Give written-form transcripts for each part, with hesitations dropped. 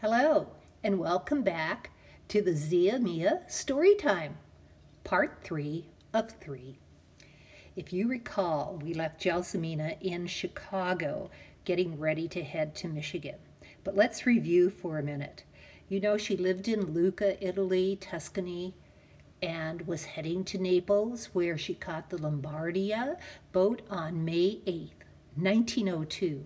Hello, and welcome back to the Zia Mia Storytime, part 3 of 3. If you recall, we left Gelsomina in Chicago, getting ready to head to Michigan. But let's review for a minute. You know, she lived in Lucca, Italy, Tuscany, and was heading to Naples, where she caught the Lombardia boat on May 8th, 1902.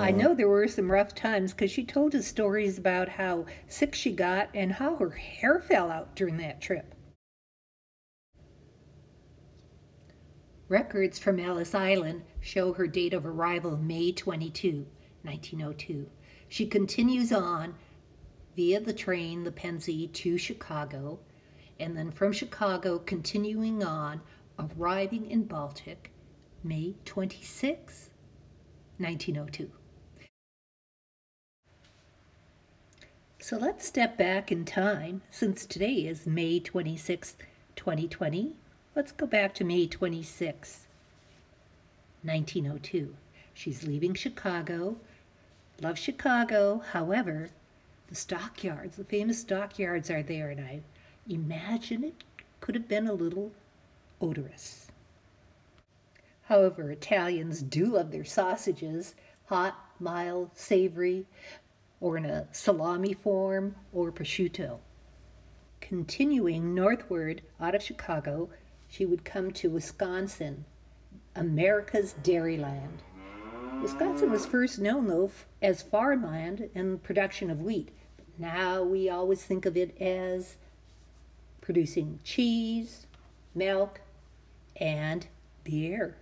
I know there were some rough times because she told us stories about how sick she got and how her hair fell out during that trip. Records from Ellis Island show her date of arrival May 22, 1902. She continues on via the train, the Pennsy, to Chicago, and then from Chicago continuing on, arriving in Baltic May 26, 1902. So let's step back in time. Since today is May 26, 2020, let's go back to May 26, 1902. She's leaving Chicago. Love Chicago. However, the stockyards, the famous stockyards are there, and I imagine it could have been a little odorous. However, Italians do love their sausages, hot, mild, savory, or in a salami form, or prosciutto. Continuing northward out of Chicago, she would come to Wisconsin, America's dairyland. Wisconsin was first known, though, as farmland and production of wheat. But now we always think of it as producing cheese, milk, and beer.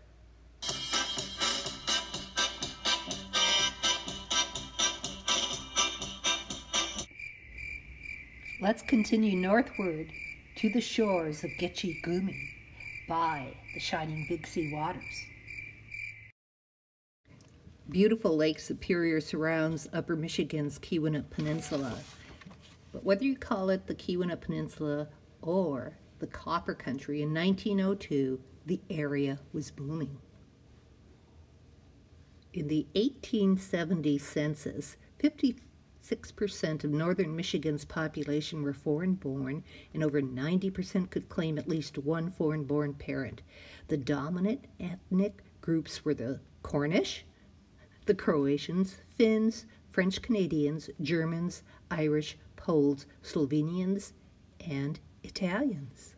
Let's continue northward to the shores of Gitche Gumee by the shining Big Sea waters. Beautiful Lake Superior surrounds Upper Michigan's Keweenaw Peninsula. But whether you call it the Keweenaw Peninsula or the Copper Country, in 1902, the area was booming. In the 1870 census, 56% of northern Michigan's population were foreign-born, and over 90% could claim at least one foreign-born parent. The dominant ethnic groups were the Cornish, the Croatians, Finns, French Canadians, Germans, Irish, Poles, Slovenians, and Italians.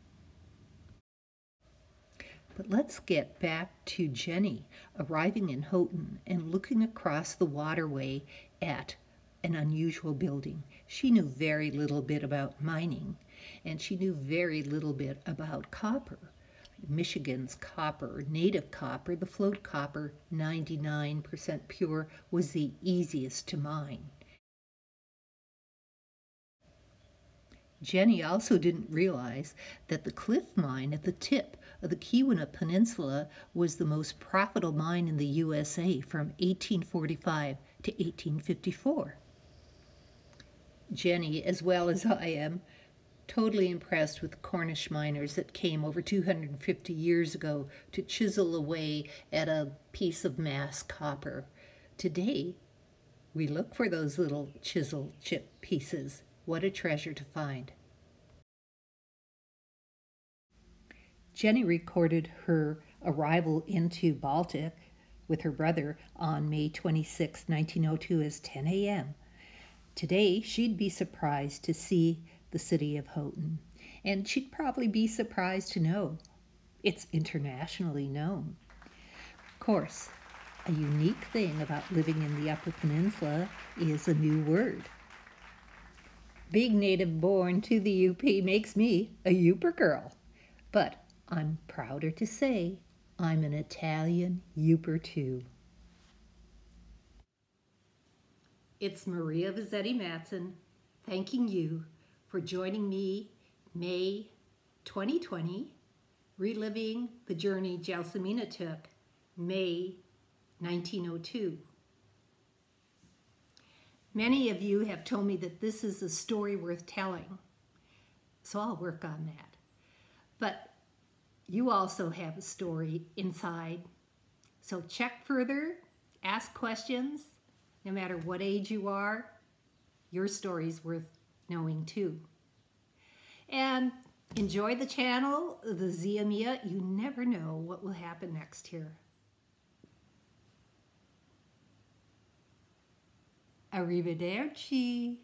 But let's get back to Jenny arriving in Houghton and looking across the waterway at an unusual building. She knew very little bit about mining, and she knew very little bit about copper. Michigan's copper, native copper, the float copper, 99% pure, was the easiest to mine. Jenny also didn't realize that the Cliff Mine at the tip of the Keweenaw Peninsula was the most profitable mine in the USA from 1845 to 1854. Jenny, as well as I am, totally impressed with the Cornish miners that came over 250 years ago to chisel away at a piece of mass copper. Today, we look for those little chisel chip pieces. What a treasure to find. Jenny recorded her arrival into Baltic with her brother on May 26, 1902 as 10 a.m. Today, she'd be surprised to see the city of Houghton, and she'd probably be surprised to know it's internationally known. Of course, a unique thing about living in the Upper Peninsula is a new word. Being native born to the UP makes me a Yooper girl, but I'm prouder to say I'm an Italian Yooper too. It's Maria Vizzetti Matson thanking you for joining me May 2020, reliving the journey Gelsomina took May 1902. Many of you have told me that this is a story worth telling, so I'll work on that. But you also have a story inside, so check further Ask questions, no matter what age you are. Your story's worth knowing too. And enjoy the channel, the Zia Mia. You never know what will happen next here. Arrivederci.